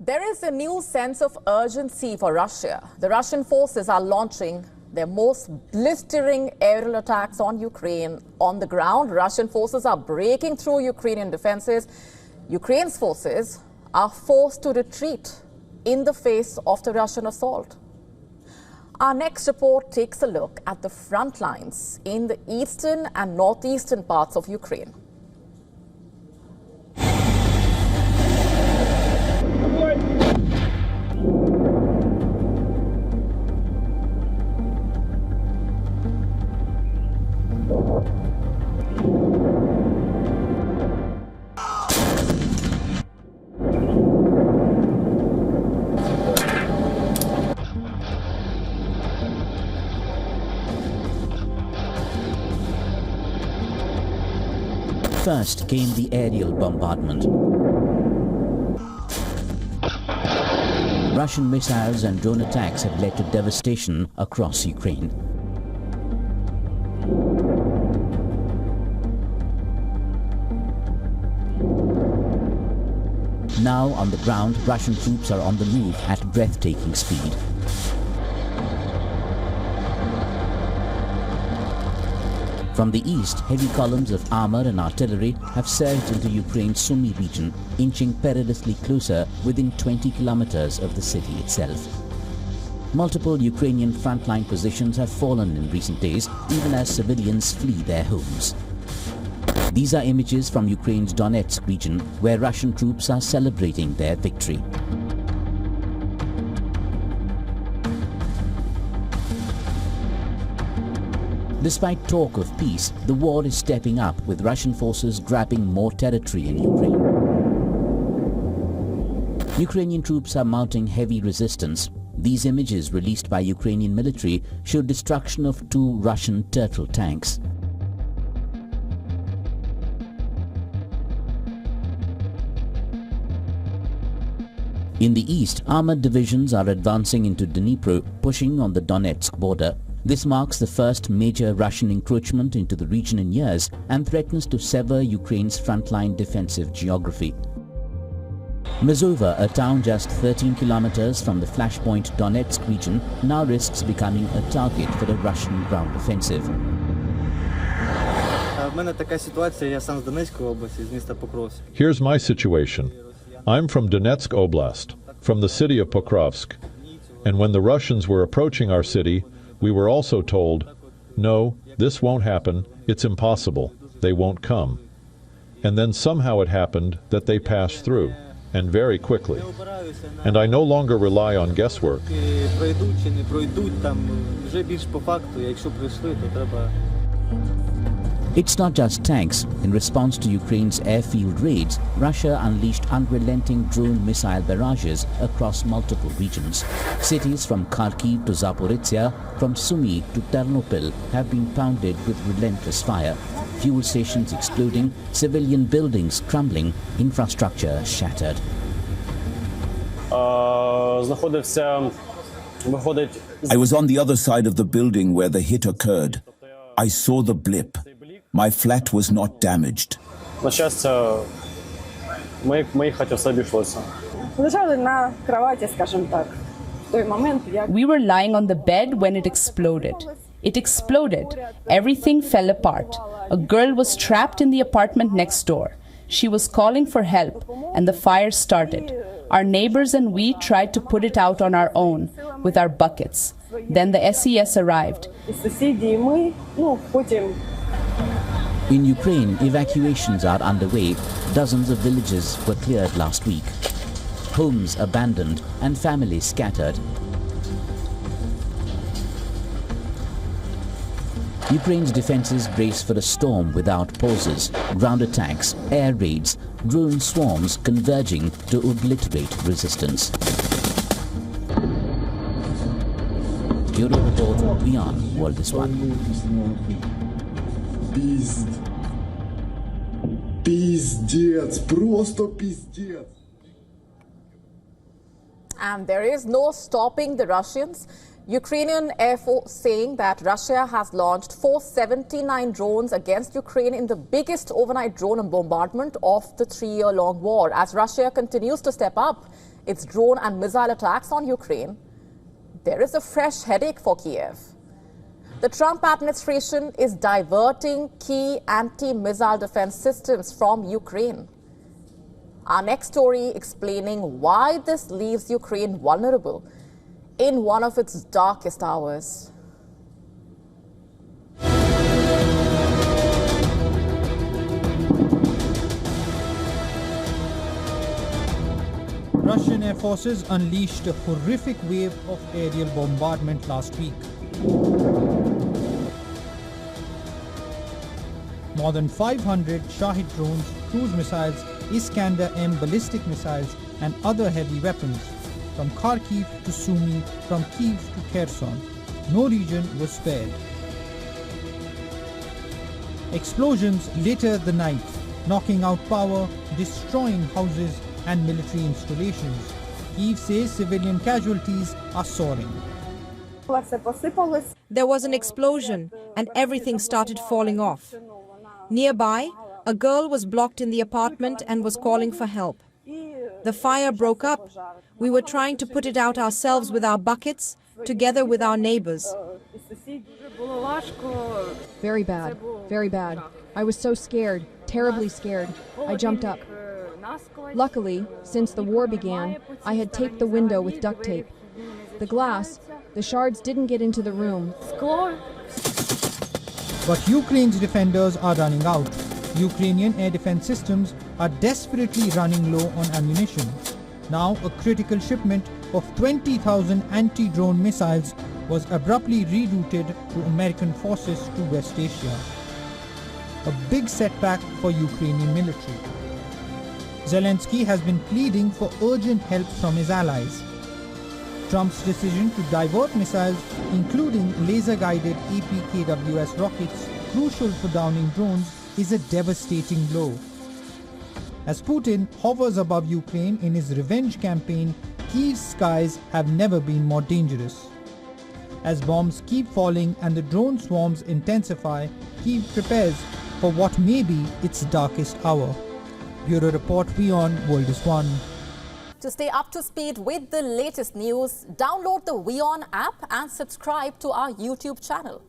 There is a new sense of urgency for Russia. The Russian forces are launching their most blistering aerial attacks on Ukraine on the ground. Russian forces are breaking through Ukrainian defenses. Ukraine's forces are forced to retreat in the face of the Russian assault. Our next report takes a look at the front lines in the eastern and northeastern parts of Ukraine. First came the aerial bombardment. Russian missiles and drone attacks have led to devastation across Ukraine. Now on the ground, Russian troops are on the move at breathtaking speed. From the east, heavy columns of armor and artillery have surged into Ukraine's Sumy region, inching perilously closer within 20 kilometers of the city itself. Multiple Ukrainian frontline positions have fallen in recent days, even as civilians flee their homes. These are images from Ukraine's Donetsk region, where Russian troops are celebrating their victory. Despite talk of peace, the war is stepping up, with Russian forces grabbing more territory in Ukraine. Ukrainian troops are mounting heavy resistance. These images released by Ukrainian military show destruction of 2 Russian turtle tanks. In the east, armored divisions are advancing into Dnipro, pushing on the Donetsk border. This marks the first major Russian encroachment into the region in years and threatens to sever Ukraine's frontline defensive geography. Mazova, a town just 13 kilometers from the flashpoint Donetsk region, now risks becoming a target for the Russian ground offensive. Here's my situation. I'm from Donetsk Oblast, from the city of Pokrovsk. And when the Russians were approaching our city, we were also told, no, this won't happen, it's impossible, they won't come. And then somehow it happened that they passed through, and very quickly. And I no longer rely on guesswork. It's not just tanks. In response to Ukraine's airfield raids, Russia unleashed unrelenting drone missile barrages across multiple regions. Cities from Kharkiv to Zaporizhia, from Sumy to Ternopil have been pounded with relentless fire. Fuel stations exploding, civilian buildings crumbling, infrastructure shattered. I was on the other side of the building where the hit occurred. I saw the blip. My flat was not damaged. We were lying on the bed when it exploded. It exploded. Everything fell apart. A girl was trapped in the apartment next door. She was calling for help, and the fire started. Our neighbors and we tried to put it out on our own with our buckets. Then the SES arrived. In Ukraine, evacuations are underway. Dozens of villages were cleared last week. Homes abandoned and families scattered. Ukraine's defenses brace for a storm without pauses. Ground attacks, air raids, drone swarms converging to obliterate resistance. Bureau report, WION World is One. Пиздец, просто пиздец. And there is no stopping the Russians. Ukrainian Air Force saying that Russia has launched 479 drones against Ukraine in the biggest overnight drone bombardment of the 3-year-long war, as Russia continues to step up its drone and missile attacks on Ukraine, there is a fresh headache for Kiev. The Trump administration is diverting key anti-missile defense systems from Ukraine. Our next story explaining why this leaves Ukraine vulnerable in one of its darkest hours. Russian air forces unleashed a horrific wave of aerial bombardment last week. More than 500 Shahid drones, cruise missiles, Iskander-M ballistic missiles and other heavy weapons, from Kharkiv to Sumy, from Kiev to Kherson. No region was spared. Explosions later the night, knocking out power, destroying houses and military installations. Kiev says civilian casualties are soaring. There was an explosion and everything started falling off. Nearby, a girl was blocked in the apartment and was calling for help. The fire broke up. We were trying to put it out ourselves with our buckets, together with our neighbors. Very bad, very bad. I was so scared, terribly scared. I jumped up. Luckily, since the war began, I had taped the window with duct tape. The glass, the shards didn't get into the room. But Ukraine's defenders are running out. Ukrainian air defense systems are desperately running low on ammunition. Now a critical shipment of 20,000 anti-drone missiles was abruptly rerouted to American forces to West Asia. A big setback for Ukrainian military. Zelensky has been pleading for urgent help from his allies. Trump's decision to divert missiles, including laser-guided APKWS rockets, crucial for downing drones, is a devastating blow. As Putin hovers above Ukraine in his revenge campaign, Kiev's skies have never been more dangerous. As bombs keep falling and the drone swarms intensify, Kiev prepares for what may be its darkest hour. Bureau Report, WION World is One. To stay up to speed with the latest news, download the WION app and subscribe to our YouTube channel.